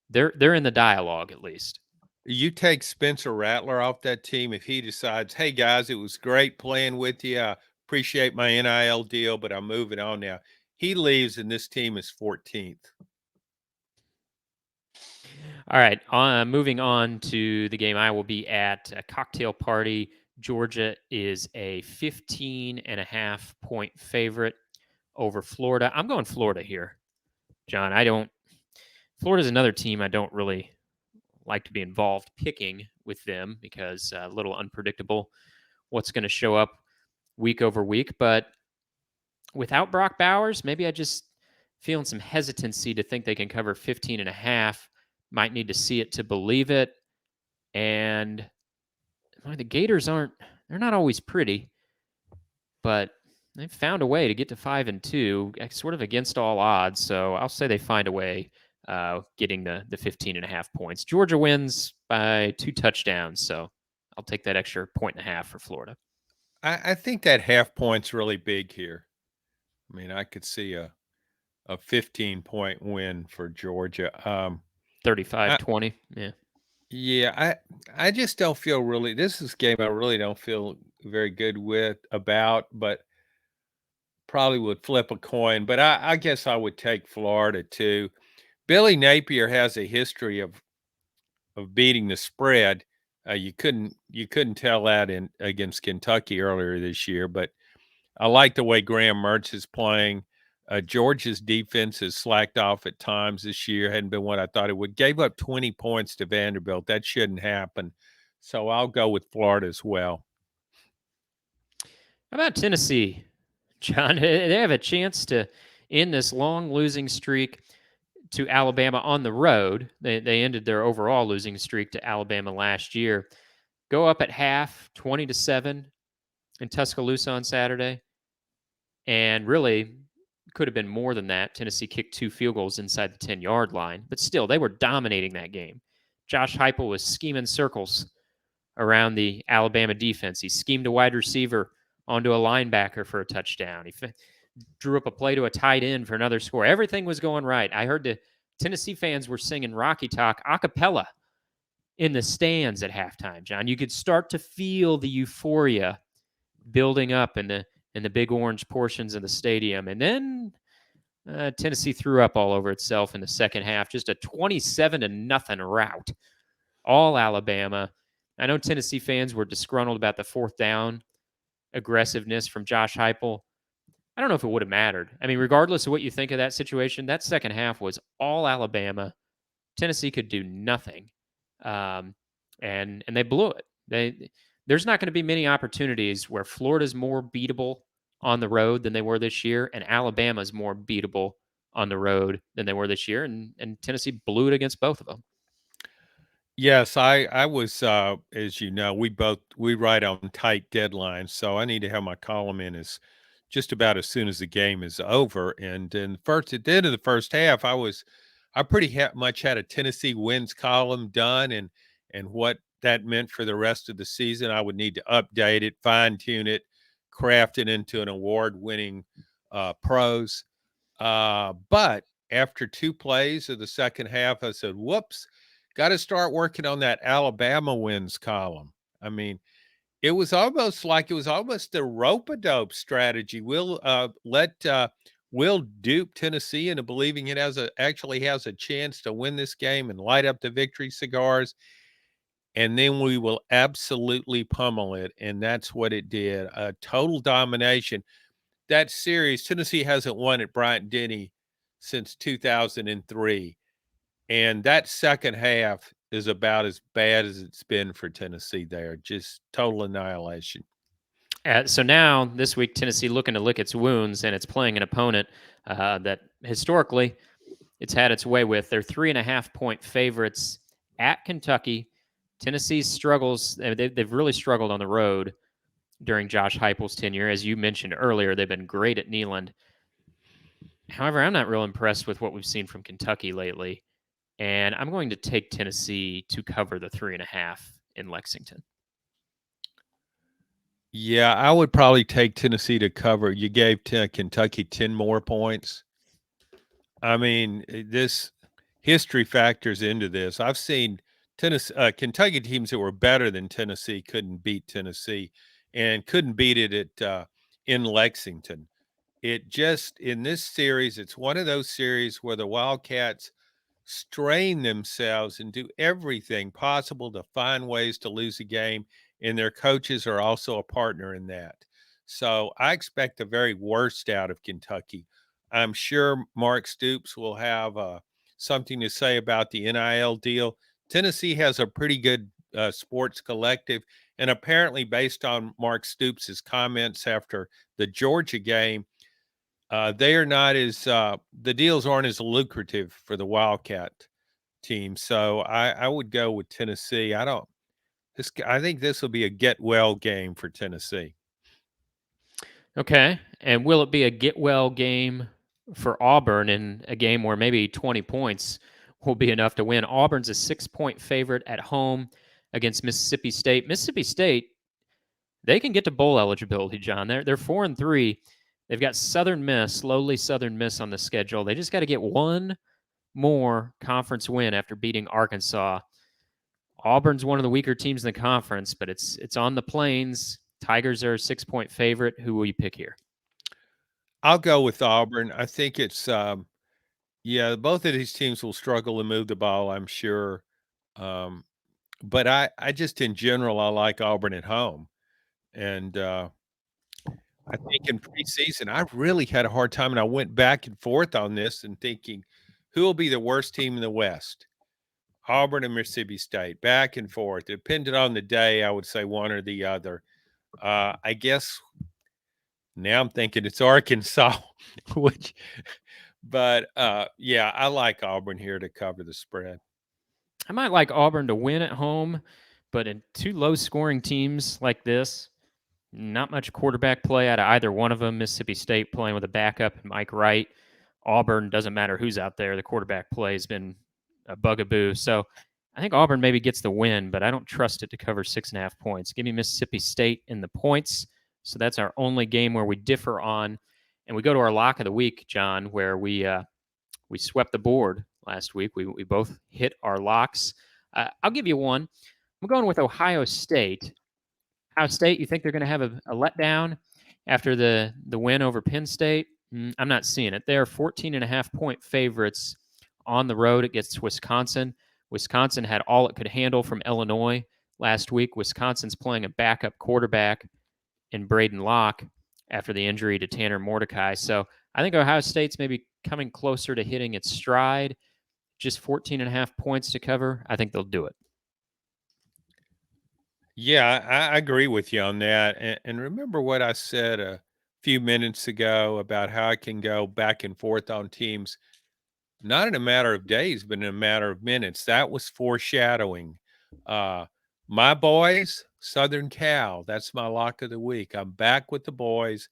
S1: they're in the dialogue at least.
S2: You take Spencer Rattler off that team if he decides, hey, guys, it was great playing with you. I appreciate my NIL deal, but I'm moving on now. He leaves, and this team is 14th.
S1: All right, moving on to the game I will be at, a cocktail party. Georgia is a 15.5 point favorite over Florida. I'm going Florida here, John. Florida's another team I don't really like to be involved picking with them because a little unpredictable what's going to show up week over week. But without Brock Bowers, maybe I just feeling some hesitancy to think they can cover 15.5. Might need to see it to believe it. And the Gators they're not always pretty, but they've found a way to get to 5-2, sort of against all odds. So I'll say they find a way getting the 15.5 points. Georgia wins by 2 touchdowns, so I'll take that extra 1.5 for Florida.
S2: I think that half point's really big here. I mean, I could see a 15-point win for Georgia.
S1: 35-20, yeah.
S2: Yeah, I just don't feel really. This is a game I really don't feel very good about, but probably would flip a coin. But I guess I would take Florida too. Billy Napier has a history of beating the spread. You couldn't tell that against Kentucky earlier this year, but I like the way Graham Mertz is playing. Georgia's defense has slacked off at times this year. Hadn't been what I thought it would. Gave up 20 points to Vanderbilt. That shouldn't happen. So I'll go with Florida as well.
S1: How about Tennessee, John? They have a chance to end this long losing streak to Alabama on the road. They ended their overall losing streak to Alabama last year. Go up at half, 20-7 in Tuscaloosa on Saturday, and really could have been more than that. Tennessee kicked 2 field goals inside the 10-yard line, but still, they were dominating that game. Josh Heupel was scheming circles around the Alabama defense. He schemed a wide receiver onto a linebacker for a touchdown. He drew up a play to a tight end for another score. Everything was going right. I heard the Tennessee fans were singing Rocky Talk a cappella in the stands at halftime, John. You could start to feel the euphoria building up in the big orange portions of the stadium. And then Tennessee threw up all over itself in the second half. Just a 27-0 rout. All Alabama. I know Tennessee fans were disgruntled about the fourth down aggressiveness from Josh Heupel. I don't know if it would have mattered. I mean, regardless of what you think of that situation, that second half was all Alabama. Tennessee could do nothing, and they blew it. There's not going to be many opportunities where Florida's more beatable on the road than they were this year, and Alabama's more beatable on the road than they were this year, and Tennessee blew it against both of them.
S2: Yes, I was, as you know, we write on tight deadlines, so I need to have my column in as just about as soon as the game is over. And in at the end of the first half, I pretty much had a Tennessee wins column done, and what that meant for the rest of the season. I would need to update it, fine tune it, craft it into an award-winning prose. But after 2 plays of the second half, I said, "Whoops, got to start working on that Alabama wins column." I mean, it was almost the rope-a-dope strategy. We'll dupe Tennessee into believing it actually has a chance to win this game and light up the victory cigars, and then we will absolutely pummel it, and that's what it did. A total domination. That series, Tennessee hasn't won at Bryant-Denny since 2003. And that second half is about as bad as it's been for Tennessee there. Just total annihilation.
S1: So now, this week, Tennessee looking to lick its wounds, and it's playing an opponent that historically it's had its way with. They're 3.5-point favorites at Kentucky. Tennessee's struggles, they've really struggled on the road during Josh Heupel's tenure. As you mentioned earlier, they've been great at Neyland. However, I'm not real impressed with what we've seen from Kentucky lately. And I'm going to take Tennessee to cover the 3.5 in Lexington.
S2: Yeah, I would probably take Tennessee to cover. You gave Kentucky 10 more points. I mean, this history factors into this. I've seen Kentucky teams that were better than Tennessee couldn't beat Tennessee and couldn't beat it in Lexington. It just, in this series, it's one of those series where the Wildcats strain themselves and do everything possible to find ways to lose a game, and their coaches are also a partner in that. So I expect the very worst out of Kentucky. I'm sure Mark Stoops will have something to say about the NIL deal. Tennessee has a pretty good sports collective, and apparently, based on Mark Stoops' comments after the Georgia game, they are not as the deals aren't as lucrative for the Wildcat team. So I would go with Tennessee. I think this will be a get well game for Tennessee.
S1: Okay. And will it be a get well game for Auburn in a game where maybe 20 points will be enough to win? Auburn's a 6-point favorite at home against Mississippi State. Mississippi State, they can get to bowl eligibility, John. They're 4-3. They've got Southern Miss, lowly Southern Miss on the schedule. They just got to get one more conference win after beating Arkansas. Auburn's one of the weaker teams in the conference, but it's on the plains. Tigers are a 6-point favorite. Who will you pick here?
S2: I'll go with Auburn. I think it's yeah, both of these teams will struggle to move the ball, I'm sure. But I just in general I like Auburn at home. And I think in preseason, I really had a hard time, and I went back and forth on this and thinking, who will be the worst team in the West? Auburn and Mississippi State, back and forth. It depended on the day, I would say one or the other. I guess now I'm thinking it's Arkansas, but yeah, I like Auburn here to cover the spread.
S1: I might like Auburn to win at home, but in two low-scoring teams like this, Not much quarterback play out of either one of them. Mississippi State playing with a backup, Mike Wright. Auburn, doesn't matter who's out there. The quarterback play has been a bugaboo. So I think Auburn maybe gets the win, but I don't trust it to cover 6.5 points. Give me Mississippi State in the points. So that's our only game where we differ on. And we go to our lock of the week, John, where we swept the board last week. We both hit our locks. I'll give you one. I'm going with Ohio State. Ohio State, you think they're going to have a letdown after the win over Penn State? I'm not seeing it. They're 14.5-point favorites on the road against Wisconsin. Wisconsin had all it could handle from Illinois last week. Wisconsin's playing a backup quarterback in Braden Locke after the injury to Tanner Mordecai. So I think Ohio State's maybe coming closer to hitting its stride. Just 14.5 points to cover. I think they'll do it.
S2: Yeah, I agree with you on that. And remember what I said a few minutes ago about how I can go back and forth on teams, not in a matter of days, but in a matter of minutes. That was foreshadowing. My boys, Southern Cal, that's my lock of the week. I'm back with the boys,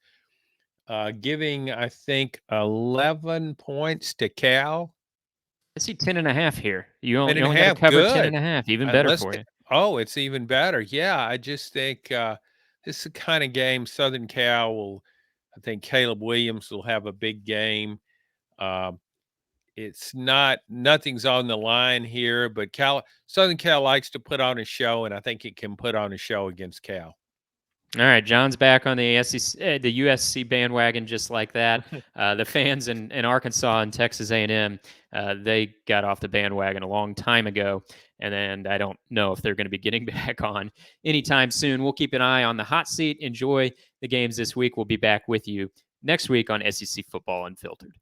S2: giving, I think, 11 points to Cal.
S1: I see 10.5 here. You
S2: 10
S1: only,
S2: and a
S1: got to
S2: half,
S1: cover
S2: good.
S1: 10.5. Even better
S2: Let's
S1: for you.
S2: Oh, it's even better. Yeah, I just think this is the kind of game Southern Cal will. I think Caleb Williams will have a big game. It's nothing's on the line here, but Southern Cal likes to put on a show, and I think it can put on a show against Cal.
S1: All right, John's back on the SEC, the USC bandwagon, just like that. The fans in Arkansas and Texas A&M, they got off the bandwagon a long time ago, and I don't know if they're going to be getting back on anytime soon. We'll keep an eye on the hot seat. Enjoy the games this week. We'll be back with you next week on SEC Football Unfiltered.